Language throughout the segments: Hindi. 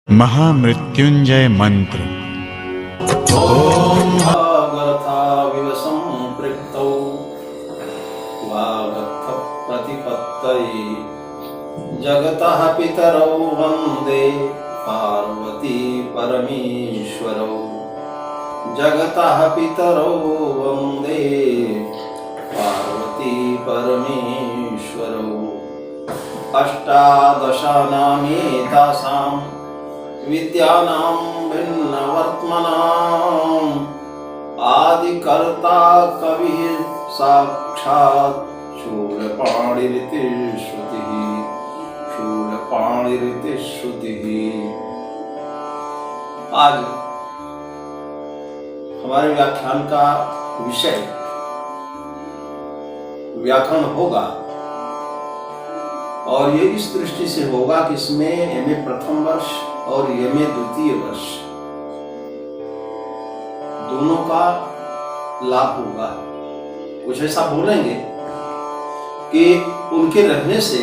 महामृत्युंजय मंत्र। ओम भागवताविव संपृक्तौ भागवत प्रतिपत्तये जगतः पितरौ वन्दे पार्वती परमेश्वरौ। जगतः पितरौ वन्दे पार्वती परमेश्वरौ। अष्टादशानामेतासां विद्यानां भिन्नवर्त्मनाम् आदिकर्ता कविः साक्षात् शूलपाणिरिति श्रुतिः। शूलपाणिरिति श्रुतिः। आज हमारे व्याख्यान का विषय व्याकरण होगा और ये इस दृष्टि से होगा कि इसमें एमए प्रथम वर्ष और एमए द्वितीय वर्ष दोनों का लाभ होगा। कुछ ऐसा बोलेंगे कि उनके रहने से,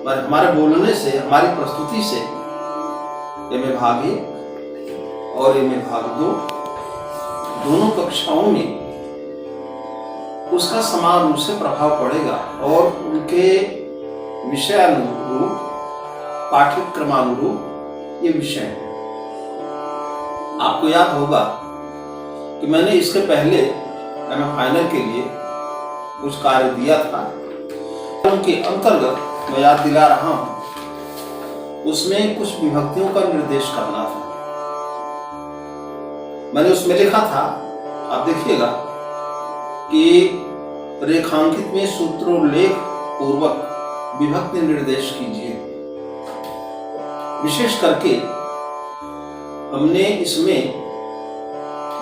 हमारे बोलने से, हमारी प्रस्तुति से एमए भाग 1 और एमए भाग 2 दोनों कक्षाओं में उसका समान रूप से प्रभाव पड़ेगा और उनके विषयानुरूप, पाठ्यक्रमानुरूप ये विषय है। आपको याद होगा कि मैंने इसके पहले एमए फाइनल के लिए कुछ कार्य दिया था, उनके अंतर्गत मैं याद दिला रहा हूं। उसमें कुछ विभक्तियों का निर्देश करना था। मैंने उसमें लिखा था, आप देखिएगा कि रेखांकित में सूत्रोल्लेख पूर्वक विभक्ति निर्देश कीजिए। विशेष करके हमने इसमें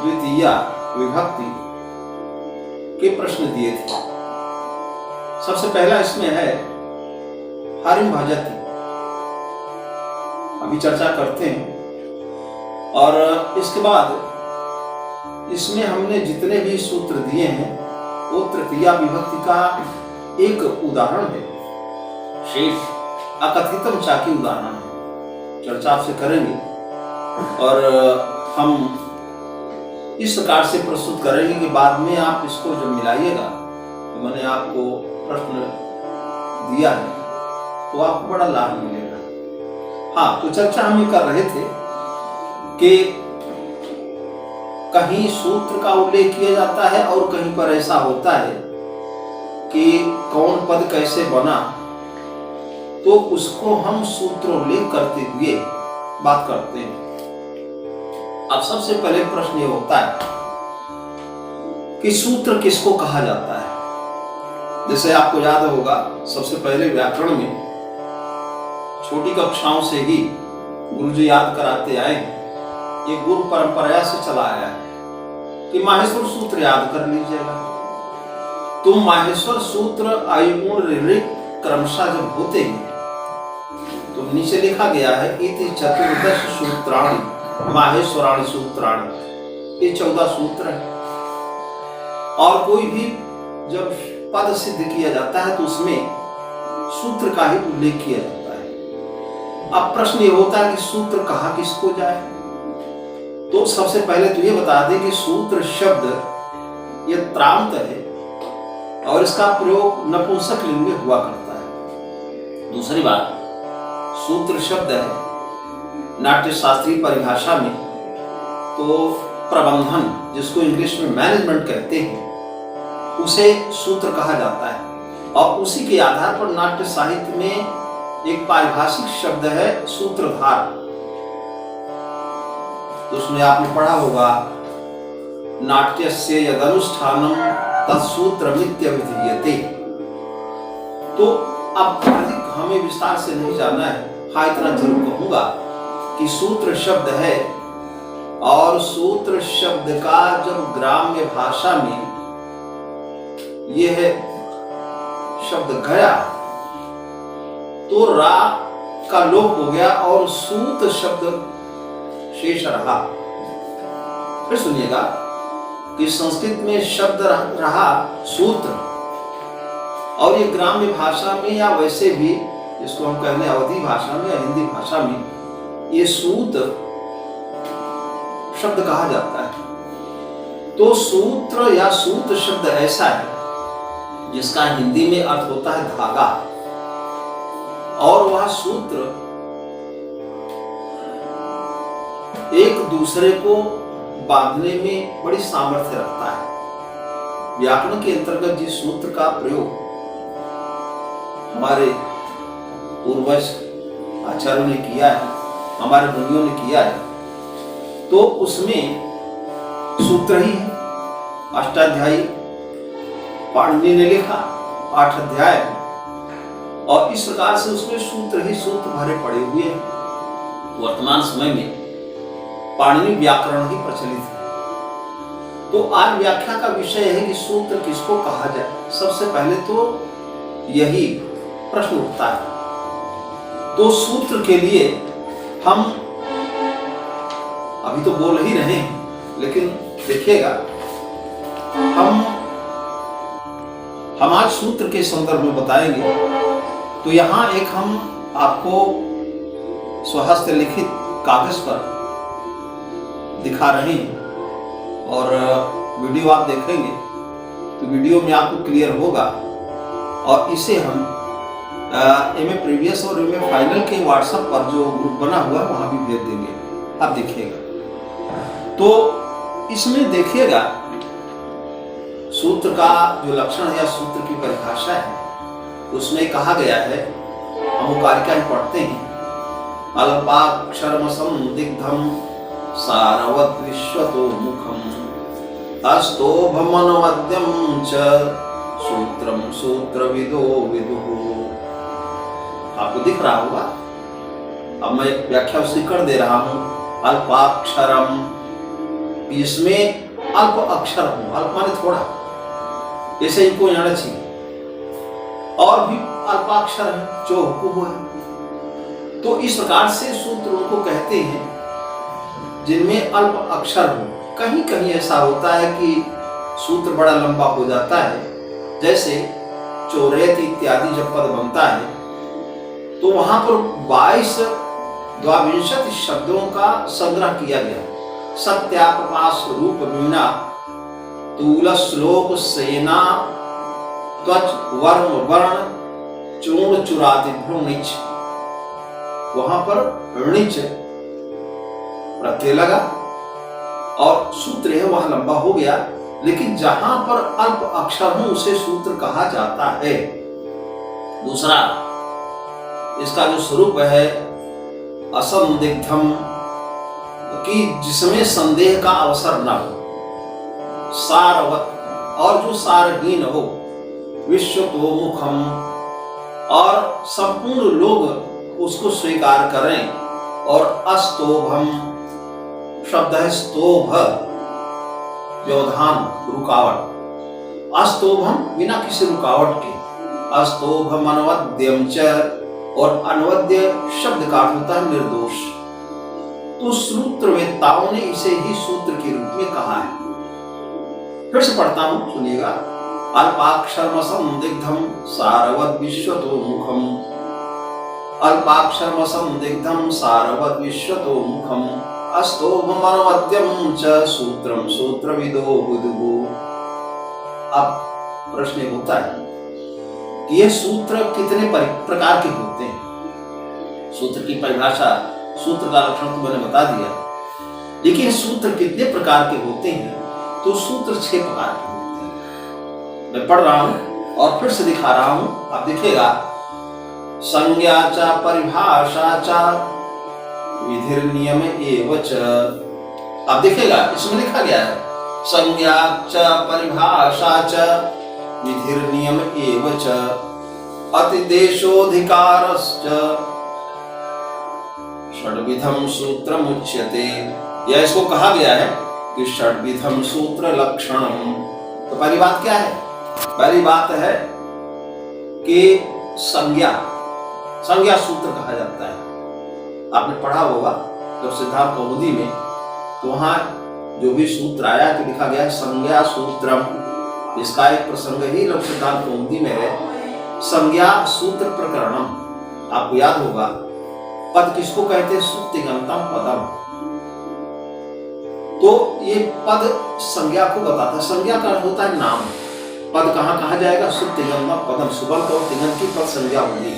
द्वितीया विभक्ति के प्रश्न दिए थे। सबसे पहला इसमें है हरिम भजति। अभी चर्चा करते हैं। और इसके बाद इसमें हमने जितने भी सूत्र दिए हैं वो तृतीया विभक्ति का एक उदाहरण है। शेष अकथितम चाकी उदाहरण है। चर्चा आपसे करेंगे और हम इस प्रकार से प्रस्तुत करेंगे कि बाद में आप इसको जब मिलाइएगा, तो मैंने आपको प्रश्न दिया है तो आपको बड़ा लाभ मिलेगा। हाँ, तो चर्चा हम ये कर रहे थे कि कहीं सूत्र का उल्लेख किया जाता है और कहीं पर ऐसा होता है कि कौन पद कैसे बना, तो उसको हम सूत्रोल्लेख करते हुए बात करते हैं। अब सबसे पहले प्रश्न ये होता है कि सूत्र किसको कहा जाता है। जैसे आपको याद होगा, सबसे पहले व्याकरण में छोटी कक्षाओं से ही गुरुजी याद कराते आए, ये गुरु परंपरा से चला आया है कि माहेश्वर सूत्र याद कर लीजिएगा। तो माहेश्वर सूत्र आयुगुण ऋणिक क्रमशः जब होते हैं तो नीचे लिखा गया है इति चतुर्दश सूत्राणि माहेश्वराणि सूत्राणि। ये 14 सूत्र है। और कोई भी जब पद सिद्ध किया जाता है तो उसमें सूत्र का ही उल्लेख किया जाता है। अब प्रश्न ये होता है कि सूत्र कहा किसको जाए। तो सबसे पहले तो ये बता दें कि सूत्र शब्द ये त्रांत है और इसका प्रयोग नपुंसक लिंग में हुआ करता है। दूसरी बात, सूत्र शब्द है नाट्य शास्त्रीय परिभाषा में तो प्रबंधन, जिसको इंग्लिश में मैनेजमेंट कहते हैं, उसे सूत्र कहा जाता है। और उसी के आधार पर नाट्य साहित्य में एक पारिभाषिक शब्द है सूत्रधार। तो उसमें आपने पढ़ा होगा नाट्यस्य यदनुष्ठानम तत्सूत्रमित्यभिधीयते। तो अब अधिक हमें विस्तार से नहीं जानना है। हाँ, इतना जरूर कहूंगा कि सूत्र शब्द है और सूत्र शब्द का जब ग्राम्य भाषा में यह शब्द गया तो रा का लोप हो गया और सूत शब्द शेष रहा। फिर सुनिएगा कि संस्कृत में शब्द रहा सूत्र, और ये ग्राम्य भाषा में या वैसे भी जिसको हम कहने अवधी भाषा में या हिंदी भाषा में ये सूत्र शब्द कहा जाता है। तो सूत्र या सूत्र शब्द ऐसा है जिसका हिंदी में अर्थ होता है धागा, और वह सूत्र एक दूसरे को बांधने में बड़ी सामर्थ्य रखता है। व्याकरण के अंतर्गत जिस सूत्र का प्रयोग हमारे पूर्वज आचार्यों ने किया है, हमारे मुनियों ने किया है, तो उसमें सूत्र ही है। अष्टाध्यायी पाणिनि ने लिखा 8 अध्याय, और इस प्रकार से उसमें सूत्र ही सूत्र भरे पड़े हुए हैं। वर्तमान समय में पाणिनि व्याकरण ही प्रचलित है। तो आज व्याख्या का विषय है कि सूत्र किसको कहा जाए। सबसे पहले तो यही प्रश्न उठता है। तो सूत्र के लिए हम अभी तो बोल ही रहे हैं, लेकिन देखिएगा हम आज सूत्र के संदर्भ में बताएंगे। तो यहाँ एक हम आपको स्वहस्त लिखित कागज पर दिखा रहे हैं, और वीडियो आप देखेंगे तो वीडियो में आपको क्लियर होगा, और इसे हम एमए प्रीवियस और एमए फाइनल के व्हाट्सएप पर जो ग्रुप बना हुआ है वहां भी भेज देंगे, आप देखिएगा। तो इसमें देखिएगा सूत्र का जो लक्षण है या सूत्र की परिभाषा है, उसमें कहा गया है, हम कारिका ही पढ़ते हैं, अल्पाक्षरम संदिग्धम सारवत विश्वतो मुखम अस्तोभमनवद्यम च सूत्रम सूत्रविदो विदुः। आपको दिख रहा होगा, अब मैं व्याख्या उसकी कर दे रहा हूं। अल्पाक्षरम, इसमें अल्प अक्षर हूं, अल्प माने थोड़ा, ऐसे इनको जाना चाहिए। और भी अल्पाक्षर है जो हुकुम है। तो इस प्रकार से सूत्रों को कहते हैं जिनमें अल्प अक्षर हो। कहीं कहीं ऐसा होता है कि सूत्र बड़ा लंबा हो जाता है, जैसे चोरेत इत्यादि जब पद बनता है तो वहां पर 22 शब्दों का संग्रह किया गया। सत्यापपास रूप मीना तूल श्लोक सेना त्वच वर्म वर्ण चूर्ण चुराति भ्रूणिच, वहां पर ऋणिच प्रत्यय लगा और सूत्र है वहां लंबा हो गया। लेकिन जहां पर अल्प अक्षर हो उसे सूत्र कहा जाता है। दूसरा, इसका जो स्वरूप है असंदिग्धम, कि जिसमें संदेह का अवसर न हो। सारवत, और जो सारहीन हो। विश्वतोमुखम, और संपूर्ण लोग उसको स्वीकार करें। और अस्तोभम शब्द है स्तोभ, व्यवधान, रुकावट। अस्तोभम बिना किसी रुकावट के। अस्तोभम अनवद्यम च, और अनवद्य शब्द का अर्थ होता है निर्दोष। तो सूत्रवेत्ताओं ने इसे ही सूत्र के रूप में कहा है। फिर से पढ़ता हूं, सुनिएगा। अल्पाक्षरम संदिग्धम सारवत विश्वतो मुखम, अल्पाक्षरम संदिग्धम सारवत विश्वतो मुखम अस्तोभम अनवद्यम च सूत्रम सूत्रविदो विदुः। अब प्रश्न होता है कि ये सूत्र कितने प्रकार के होते हैं। सूत्र की परिभाषा, सूत्र का लक्षण तो मैंने बता दिया, लेकिन सूत्र कितने प्रकार के होते हैं? तो सूत्र 6 प्रकार के होते हैं। मैं पढ़ रहा हूं और फिर से दिखा रहा हूं, आप देखिएगा। संज्ञा च परिभाषा च विधिर नियम एव च। आप देखिएगा इसमें लिखा गया है संज्ञा च परिभाषा च विधिर नियम एव च अतिदेशोधिकारश्च षड्विधम सूत्रम उच्यते। यह इसको कहा गया है कि षड्विधम सूत्र लक्षणम। तो पहली बात क्या है? पहली बात है कि संज्ञा सूत्र कहा जाता है। आपने पढ़ा होगा जब सिद्धांत कौमुदी में, तो वहां जो भी सूत्र आया तो लिखा गया संज्ञा सूत्रम। इसका एक प्रसंग ही लोक सिद्धांत कौमुदी में है, संज्ञा सूत्र प्रकरणम। आपको याद होगा पद किसको कहते हैं? सुत्तिगंतम पदम। तो ये पद संज्ञा को बताता है। संज्ञा का अर्थ होता है नाम। पद कहाँ कहा जाएगा? सुत्तिगंतम पदम, सुबंत और तिगंत की पद संज्ञा होगी।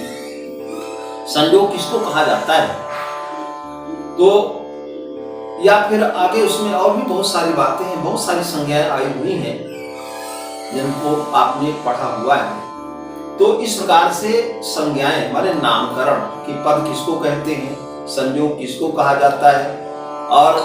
संयोग किसको कहा जाता है? तो या फिर आगे उसमें और भी बहुत सारी बातें हैं, बहुत सारी संज्ञाएं आई हुई हैं जिनको आपने पढ़ा हुआ है। तो इस प्रकार से संज्ञाएं माने नामकरण कि पद किसको कहते हैं, संयोग किसको कहा जाता है, और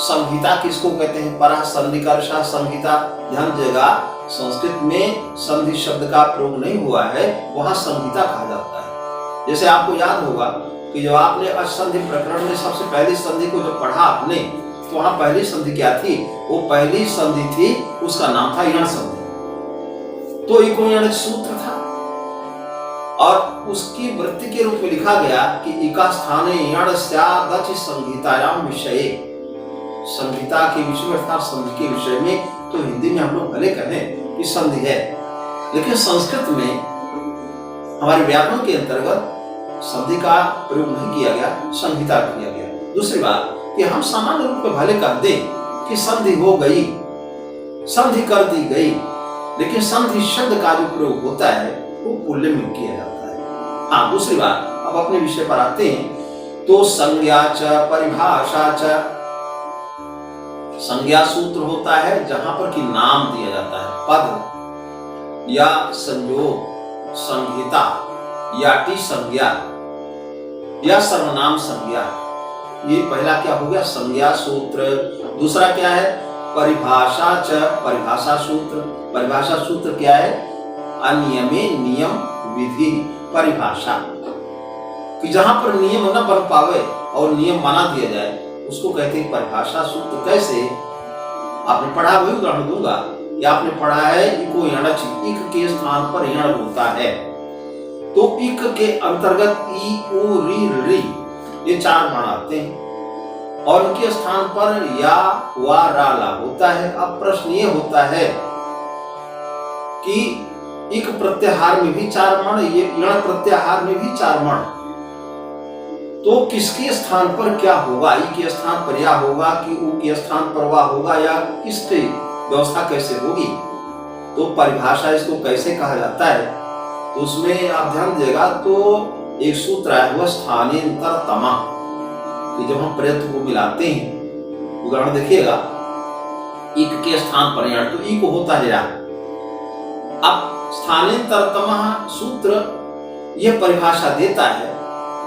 संहिता किसको कहते हैं? परा संधिकर्षा संहिता। ध्यान देगा, संस्कृत में संधि शब्द का प्रयोग नहीं हुआ है, वहां संहिता कहा जाता है। जैसे आपको याद होगा कि जब आपने असंधि प्रकरण में सबसे पहली संधि को जब पढ़ा आपने, तो वहां पहली संधि क्या थी? वो पहली संधि थी, उसका नाम था यण संधि। तो इको यण सूत्र था और उसकी वृत्ति के रूप में लिखा गया कि इका स्थाने यण स्यादच संहितायाम विषये। संहिता के विषय में अर्थात संधि के विषय में तो हिंदी में हम लोग भले कहें कि संधि है, लेकिन संस्कृत में हमारे व्याकरण के अंतर्गत संधि का प्रयोग नहीं किया गया, संहिता किया गया। दूसरी बात कि हम सामान्य रूप में भले कह दें कि संधि हो गई, संधि कर दी गई, लेकिन संधि शब्द का जो प्रयोग होता है वो पुल्लिंग में किया जाता है। हाँ, दूसरी बात, अब अपने विषय पर आते हैं। तो संज्ञा च परिभाषा च, संज्ञा सूत्र होता है जहां पर कि नाम दिया जाता है, पद या संयोग, संहिता या टी संज्ञा या सर्वनाम संज्ञा। ये पहला क्या हो गया? संज्ञा सूत्र। दूसरा क्या है? परिभाषा च, परिभाषा सूत्र। परिभाषा सूत्र क्या है? अनियमे नियम विधि परिभाषा, कि जहां पर नियम न बन पावे और नियम बना दिया जाए उसको कहते हैं परिभाषा सूत्र। कैसे? आपने पढ़ा, वही उदाहरण दूंगा। या आपने पढ़ा है इको यणच, इक के स्थान पर यण होता है, तो इक के अंतर्गत ई उ री री ये चार वर्ण आते हैं और उनके स्थान पर या वा रा ला होता है। अब प्रश्न ये होता है कि इक प्रत्याहार में भी चार वर्ण, ये यण प्रत्याहार में भी चार वर्ण, तो किसके स्थान पर क्या होगा? ई के स्थान पर या होगा कि उ के स्थान पर वा होगा, या किसकी व्यवस्था कैसे होगी? तो परिभाषा इसको कैसे कहा जाता है? तो उसमें आप ध्यान देगा तो एक सूत्र है वह स्थानेंतर तमा, कि जब हम प्रयत्न को मिलाते हैं, उदाहरण देखिएगा, इक के स्थान पर यण, तो ई को होता है या। अब स्थानेंतर तमा सूत्र यह परिभाषा देता है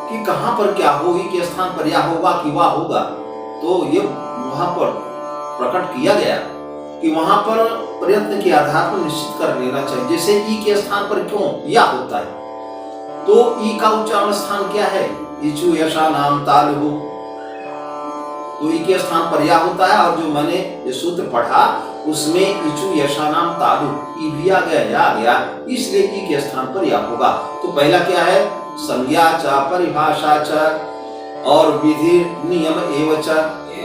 कि कहां पर क्या हो, ई के स्थान पर या होगा कि वा होगा। तो ये वहां पर प्रकट किया गया कि वहां पर प्रयत्न के आधार पर निश्चित कर लेना चाहिए। जैसे ई के स्थान पर क्यों या होता है, तो ई का उच्चारण स्थान क्या है? इचु यशा नाम तालु, तो ई के स्थान पर या होता है। और जो मैंने ये सूत्र पढ़ा उसमें इचु यशा नाम तालु, ई भी आ गया, या आ गया, इसलिए ई के स्थान पर या होगा। तो पहला क्या है? संज्ञा च परिभाषा च और विधि नियम एवं च।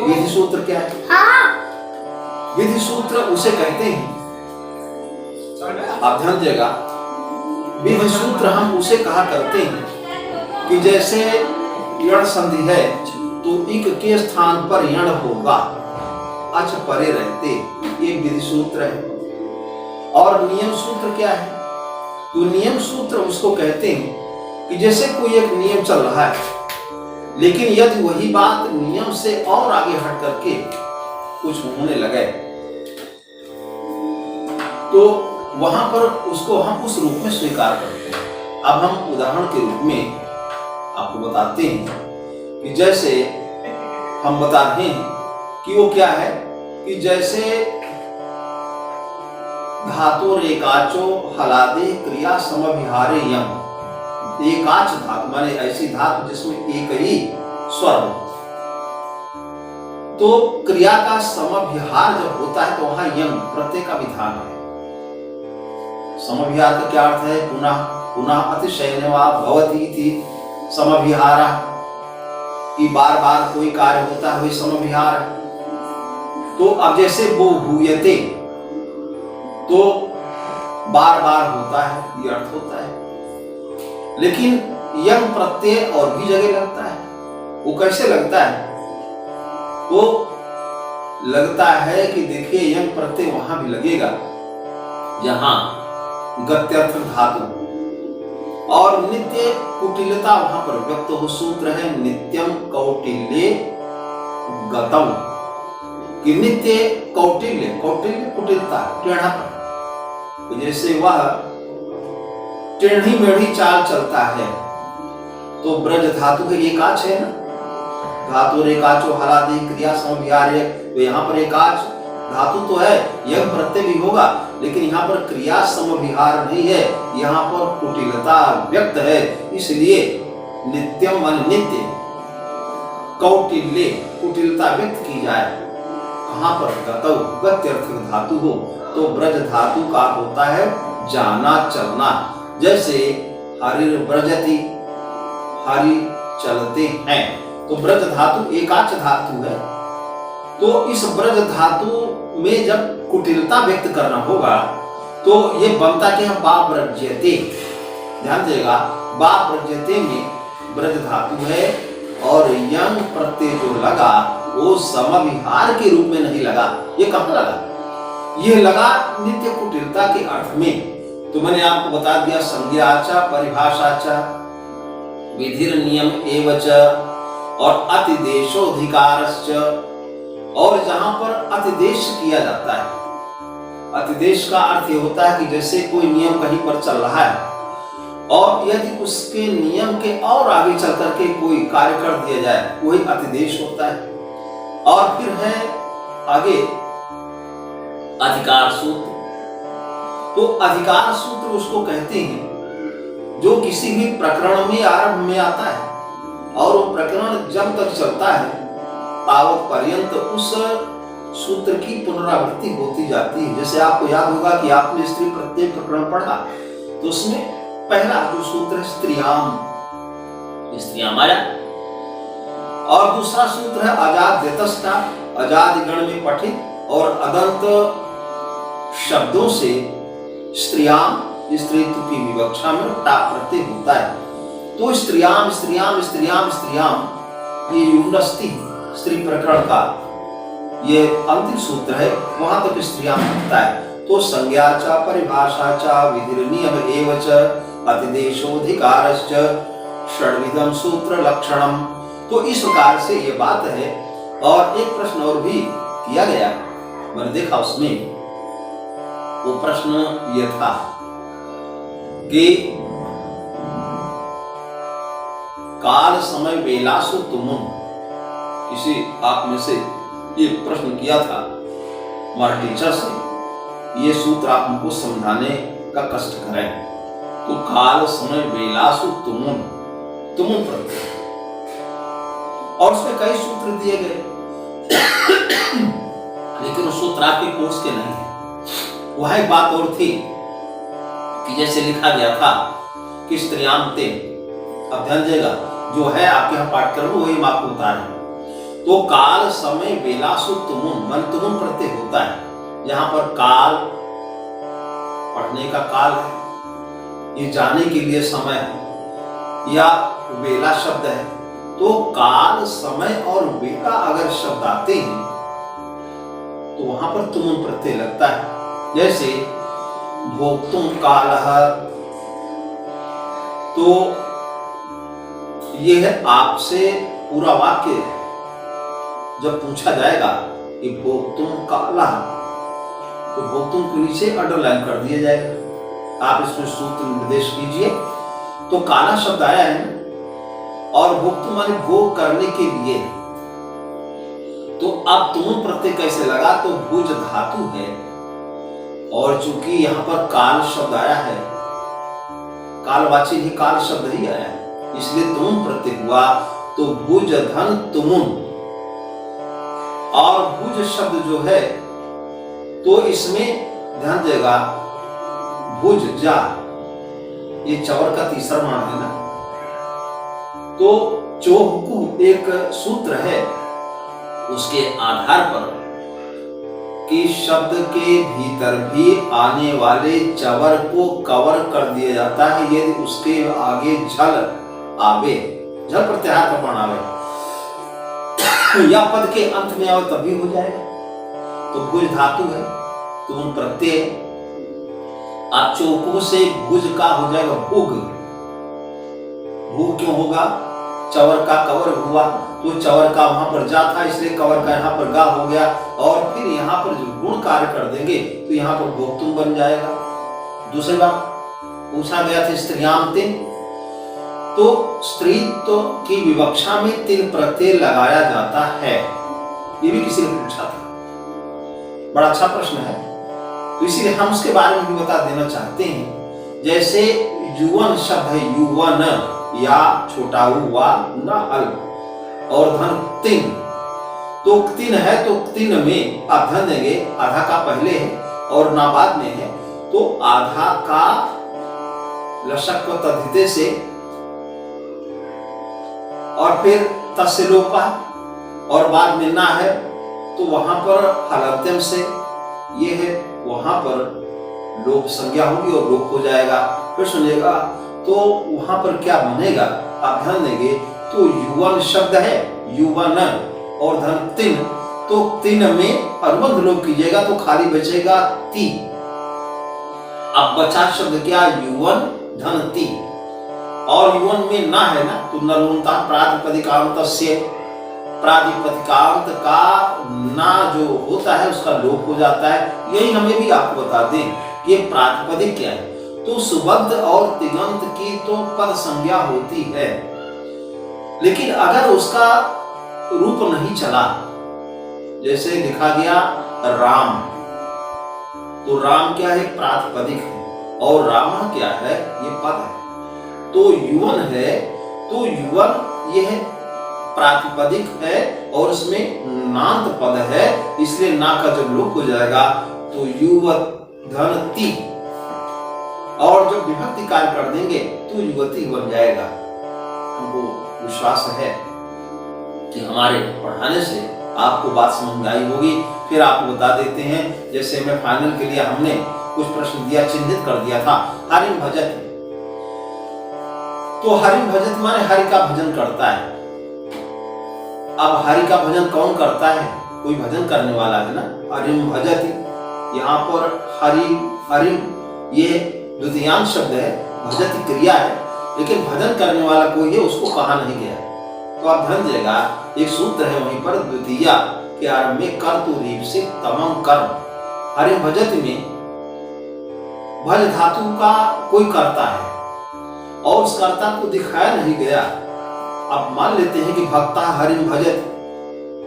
विधि सूत्र क्या है? विधि सूत्र उसे कहते हैं, आप ध्यान देगा, विधि सूत्र हम उसे कहा करते हैं कि जैसे यण संधि है तो इक के स्थान पर यण होगा, अच परे रहते, ये विधि सूत्र है। और नियम सूत्र क्या है? तो नियम सूत्र उसको कहते हैं कि जैसे कोई एक नियम चल रहा है, लेकिन यदि वही बात नियम से और आगे हट करके कुछ होने लगे तो वहां पर उसको हम उस रूप में स्वीकार करते हैं। अब हम उदाहरण के रूप में आपको बताते हैं कि जैसे हम बता रहे हैं कि वो क्या है, कि जैसे धातु एकाचो हलादे क्रिया समभिहारे यम। एकाच धातु माने ऐसी धातु जिसमें एक ही स्वर हो, तो क्रिया का समभिहार जब होता है तो वहां यम प्रत्यय का विधान है। समभिहार का क्या अर्थ है? पुनः पुनः अतिशयन वा भवति इति समभिहार, कि बार बार कोई कार्य होता है वही समभिहार। तो अब जैसे वो भूयते तो बार बार होता है, ये अर्थ होता है। लेकिन यम प्रत्यय और भी जगह लगता है, वो कैसे लगता है? वो लगता है कि देखिए यंग प्रत्यय वहां भी लगेगा जहां गत्यर्थ धातु, और नित्य कुटिलता वहां पर व्यक्त हो। सूत्र है नित्यम कौटिल्य गतम, कि नित्य कौटिल्य, कौटिल्य कुटिलता, टेढ़ापन। तो जैसे वह टेढ़ी मेढ़ी चाल चलता है, तो ब्रज धातु के एकाच है ना, धातु रेकाचो हलादि क्रिया समभिहार्य, तो यहाँ पर एकाच धातु तो है, यह प्रत्यय भी होगा, लेकिन यहाँ पर क्रिया समभिहार नहीं है, यहाँ पर कुटिलता व्यक्त है। इसलिए नित्यम मान नित्य, कौटिल्य कुटिलता व्यक्त की जाए। कहाँ पर? गतौ, गत्यर्थ धातु हो तो ब्रज धातु का होता है जाना चलना। जैसे हरिर ब्रजति, हरि चलते हैं, तो ब्रज धातु एकाच धातु है। तो इस ब्रज धातु में जब कुटिलता व्यक्त करना होगा तो ये बनता क्या है? बा ब्रज्यते। ध्यान देगा, बा ब्रज्यते में ब्रज धातु है और यंग प्रत्यय जो लगा वो समविहार के रूप में नहीं लगा। ये कहाँ लगा? ये लगा नित्य कुटिलता के अर्थ में। तो मैंने आपको बता दिया संज्ञाचा, परिभाषाचा, विधिर नियम एवच और अतिदेशोधिकारश्च। और जहां पर अतिदेश किया जाता है, अतिदेश का अर्थ ये होता है कि जैसे कोई नियम कहीं पर चल रहा है और यदि उसके नियम के और आगे चल करके कोई कार्य कर दिया जाए, वही अतिदेश होता है। और फिर है आगे अधिकार सूत्र। तो अधिकार सूत्र उसको कहते हैं जो किसी भी प्रकरण में आरंभ में आता है और वो प्रकरण जब तक चलता है तावत पर्यंत उस सूत्र की पुनरावृत्ति होती जाती है। जैसे आपको याद होगा कि आपने स्त्री प्रत्यय प्रकरण पढ़ा, तो उसमें पहला जो सूत्र है स्त्रियाम, स्त्रियाम आया, और दूसरा सूत्र है अजाद देतस्ता, अजाद गण में पठित और अदंत शब्दों से स्त्रियाम, स्त्रीत्व की विवक्षा में टा प्रत्यय होता है। तो स्त्रियाम स्त्रियाम स्त्रियाम स्त्रियाम, ये युग्मस्ति स्त्री प्रकरण का ये अंतिम सूत्र है, वहां तक स्त्रियाम होता है। तो संज्ञाचा, परिभाषाचा, विधिर नियम एवच अतिदेशोधिकारश्च षड्विधम सूत्र लक्षणम। तो इस प्रकार से ये बात है। और एक प्रश्न और भी किया गया, मैंने देखा उसमें, वो प्रश्न ये था कि काल समय बेलासु तुमुन, किसी आप में से ये प्रश्न किया था हमारे टीचर से, ये सूत्र आप हमको समझाने का कष्ट करें। तो काल समय बेलासु तुमुन, तुमुन प्रत्यय, और उसमें कई सूत्र दिए गए लेकिन वो सूत्र आपके कोर्स के नहीं है। वह एक बात और थी कि जैसे लिखा गया था कि स्त्रियाम ते, अब ध्यान देगा, जो है आपके यहाँ पाठ्यक्रम वही हम आपको बता रहे हैं। तो काल समय बेलासु तुमुन, मन तुमुन प्रत्यय होता है। यहाँ पर काल पढ़ने का काल है, ये जाने के लिए समय है, या बेला शब्द है। तो काल समय और बेला अगर शब्द आते हैं तो वहां पर तुमुन प्रत्यय लगता है। जैसे भोक्तुम कालः, तो ये है आपसे पूरा वाक्य जब पूछा जाएगा कि भोक्तुम कालः, तो भोक्तुम के नीचे अंडरलाइन कर दिया जाएगा। आप इसमें सूत्र निर्देश कीजिए। तो काला शब्द आया है और भोक्तुम माने भोग करने के लिए। तो अब तुमुन प्रत्यय कैसे लगा? तो भुज धातु है और चूंकि यहाँ पर काल शब्द आया है, कालवाची ही काल शब्द ही आया है, इसलिए तुमुन प्रत्यय हुआ। तो भुज धन तुमुन, और भुज शब्द जो है तो इसमें ध्यान देगा भुज जा, ये चवर का तीसरा मान है ना। तो चोहकु एक सूत्र है, उसके आधार पर कि शब्द के भीतर भी आने वाले चवर को कवर कर दिया जाता है यदि उसके आगे झल आवे, झल प्रत्याहार का प्रमाण आवे। या पद के अंत में आओ तब भी हो जाएगा। तो भुज धातु है, तो उन प्रत्यय आप चौकों से भुज का हो जाएगा भुग। भूग क्यों होगा? चवर का कवर हुआ, तो चवर का वहां पर जा था, इसलिए कवर का यहाँ पर गा हो गया। और फिर यहाँ पर जो गुण कार्य कर देंगे तो यहाँ पर भोक्तुम बन जाएगा। दूसरी बात पूछा गया था स्त्रियाम तिन, तो स्त्रीत्व की विवक्षा में तिन प्रत्यय लगाया जाता है, ये भी किसी ने पूछा था। बड़ा अच्छा प्रश्न है, तो इसीलिए हम उसके बारे में भी बता देना चाहते हैं। जैसे युवन शब्द है, युवन या छोटा हुआ न अल और धन तिन, तो तिन है तो तिन में आप धन देंगे, आधा का पहले है और ना बाद में है, तो आधा का लशक व तद्धिते से और फिर तस्य लोपा और बाद में ना है, तो वहां पर हलंत्यम से ये है, वहां पर लोप संज्ञा होगी और लोप हो जाएगा। फिर सुनिएगा तो वहां पर क्या बनेगा, आप ध्यान देंगे तो युवन शब्द है, युवन और धन तिन, तो तिन में अनुबंध लोप कीजिएगा तो खाली बचेगा ती। अब बचा शब्द क्या, युवन धन ती, और युवन में ना है ना, तो नलुनता प्रातिपदिकांत से, प्रातिपदिकांत का ना जो होता है उसका लोप हो जाता है। यही हमें भी आपको बता दें कि ये प्रातिपदिक क्या है, तो सुबद्ध और तिगंत की तो पद संज्ञा होती है, लेकिन अगर उसका रूप नहीं चला, जैसे लिखा गया राम, तो राम क्या है, प्रातिपदिक है, और राम क्या है, ये पद है। तो युवन है, तो युवन ये है प्रातिपदिक है और उसमें नांत पद है, इसलिए ना का जब लोप हो जाएगा तो युवधनति, और जब विभक्ति कार्य कर देंगे तो युवती बन जाएगा। हमको विश्वास है कि हमारे पढ़ाने से आपको बात समझ में आई होगी। फिर आपको बता देते हैं, जैसे मैं फाइनल के लिए हमने कुछ प्रश्न दिया, चिन्हित कर दिया था। हरिम भजत, तो हरिम भजत माने हरि का भजन करता है। अब हरि का भजन कौन करता है, कोई भजन करने वाला है ना, हरिम भजति। यहाँ पर हरि हरिम ये द्वितीयांश शब्द है, भजति क्रिया है, लेकिन भजन करने वाला कोई है उसको कहा नहीं गया। तो आप ध्यान देगा, एक सूत्र है वहीं पर द्वितीया के आरंभ में कर्तु रीप से तमम कर्म, हरिम भजति में भज धातु का कोई कर्ता है और उस कर्ता को दिखाया नहीं गया। आप मान लेते हैं कि भक्ता हरिम भजत,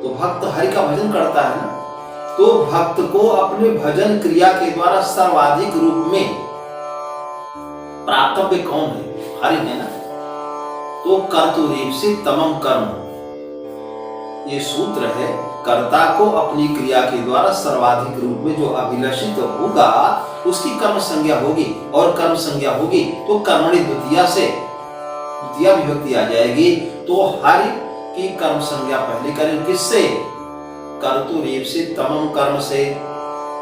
तो भक्त हरि का भजन करता है ना, तो भक्त को अपने भजन क्रिया के द्वारा सर्वाधिक रूप में प्राप्तव्य कौन है, हरि है ना, तो कर्तुरीप से तमम कर्म, ये सूत्र है। कर्ता को अपनी क्रिया के द्वारा सर्वाधिक रूप में जो अभिलषित होगा उसकी कर्म संज्ञा होगी, और कर्म संज्ञा होगी तो कर्मणि द्वितीया से द्वितीया विभक्ति आ जाएगी। तो हरि की कर्म संज्ञा पहले करें, किससे, कर्तुरीप से तमम कर्म से,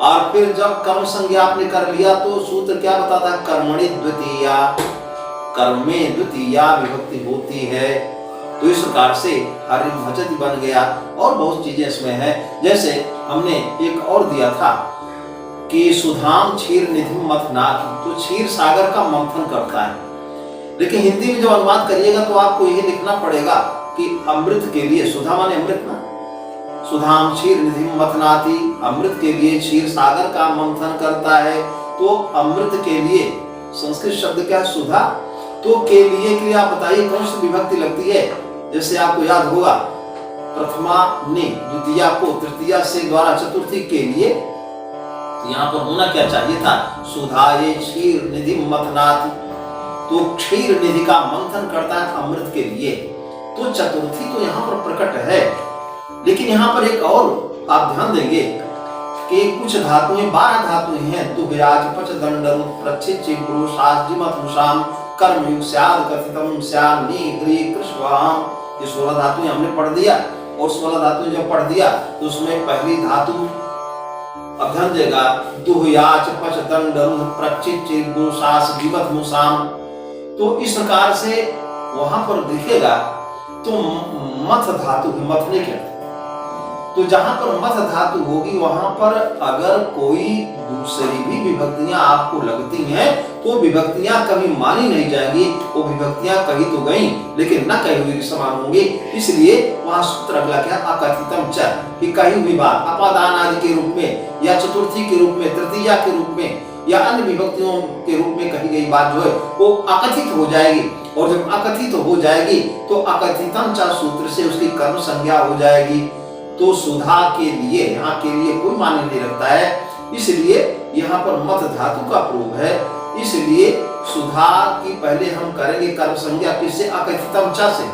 और फिर जब कर्म संज्ञा आपने कर लिया तो सूत्र क्या बताता है, कर्मणि द्वितीया, कर्म में द्वितीया विभक्ति होती है। तो इस प्रकार से हरि भजति बन गया। और बहुत चीजें इसमें है, जैसे हमने एक और दिया था कि सुधाम क्षीर निधि मथनाथ, तो क्षीर सागर का मंथन करता है, लेकिन हिंदी में जब अनुवाद करिएगा तो आपको यही लिखना पड़ेगा कि अमृत के लिए, सुधा माने अमृत ना, सुधाम क्षीर निधि मथनाति, अमृत के लिए क्षीर सागर का मंथन करता है। तो अमृत के लिए संस्कृत शब्द क्या है, सुधा, तो के लिए आप बताइए कौन सी विभक्ति लगती है। जैसे आपको याद होगा, प्रथमा ने द्वितीया को तृतीया से द्वारा चतुर्थी के लिए, तो यहाँ पर होना क्या चाहिए था, सुधाये क्षीर निधि मथनाति, तो क्षीर निधि का मंथन करता है अमृत के लिए। तो चतुर्थी तो यहाँ पर प्रकट है, लेकिन यहाँ पर एक और आप ध्यान देंगे कि कुछ धातुएं 12 धातुएं हैं, तो विराज पच दंड प्रच्छित चिब्रु शास्जिमत मुशाम कर्मयुग स्याद कथितम स्याद नीग्री कृष्वाम, ये 16 धातुएं हमने पढ़ दिया। और 16 धातुएं जब पढ़ दिया तो उसमें पहली धातु, अब ध्यान देगा, दुहयाच पच दंड प्रच्छित चिब्रु शास्जिमत मुशाम, तो इस प्रकार से वहां पर दिखेगा। तो मथ धातु, मथने के तो जहां पर मथ धातु होगी वहां पर अगर कोई दूसरी भी विभक्तियां आपको लगती हैं तो विभक्तियां कभी मानी नहीं जाएंगी, वो विभक्तियां कही तो गई लेकिन न कही हुई के समान होंगी। इसलिए वहां सूत्र अगला क्या, अकथितम च, कि कही हुई बात अपादान आदि के रूप में या चतुर्थी के रूप में, तृतीया के रूप में या अन्य विभक्तियों के रूप में कही गई बात जो है वो अकथित हो जाएगी। और जब अकथित हो जाएगी तो अकथितम च सूत्र से उसकी कर्म संज्ञा हो जाएगी। तो सुधा के लिए यहाँ के लिए कोई मान्य नहीं रखता है, इसलिए यहाँ पर मत धातु का प्रयोग है। इसलिए सुधा की पहले हम करेंगे कर्म संज्ञा किससे, अकथितम च से।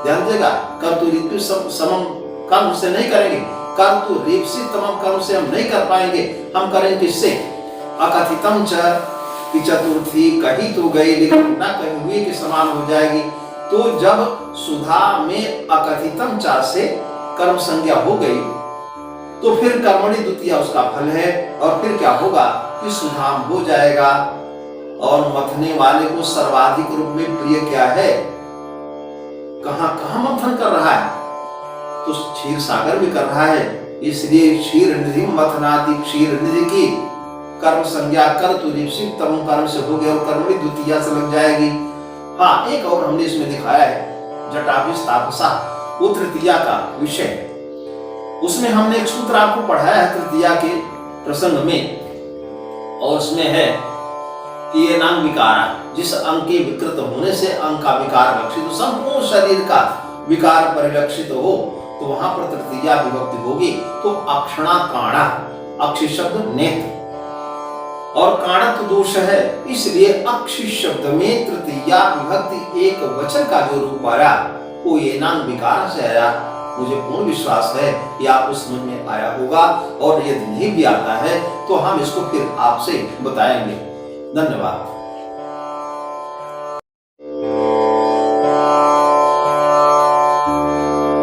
ध्यान देगा, कर्तु समम कर्म से नहीं करेंगे, कर्तु रेपसित तमम कर्म से हम नहीं कर पाएंगे, हम करेंगे किससे, अकथितम च की चतुर्थी कही तो गई लेकिन न कही हुई के समान हो जाएगी। तो जब सुधा में अकथितम च से कर्म संज्ञा हो गई तो फिर कर्मणि द्वितीया उसका फल है, और फिर क्या होगा कि सुधाम हो जाएगा। और मथने वाले को सर्वाधिक रूप में प्रिय क्या है, कहां कहां मंथन कर रहा है, तो क्षीर सागर भी कर रहा है। इसलिए क्षीर निधि मथनादि, क्षीर निधि की कर्म संज्ञा कर तो तम कर्म से हो गया और कर्मणि द्वितीया से लग जाएगी। हाँ, एक और हमने इसमें दिखाया है जटाभिस्तापसा, वो तृतीया का विषय, उसमें हमने एक सूत्र आपको पढ़ाया है तृतीया के प्रसंग में, और उसमें है कि ये नाम विकारा, जिस अंग के विकृत होने से अंग का विकार लक्षित हो, संपूर्ण शरीर का विकार परिलक्षित हो, तो वहां पर तृतीया विभक्ति होगी। तो अक्षणा काणा, अक्षि शब्द नेत्र और काणत्व दोष है, इसलिए अक्षि शब्द में तृतीया विभक्ति एक वचन का जो रूप आया वो ये नाम विकार से आया। मुझे पूर्ण विश्वास है कि आपको समझ में आया होगा, और यदि नहीं भी आता है तो हम इसको फिर आपसे बताएंगे। धन्यवाद।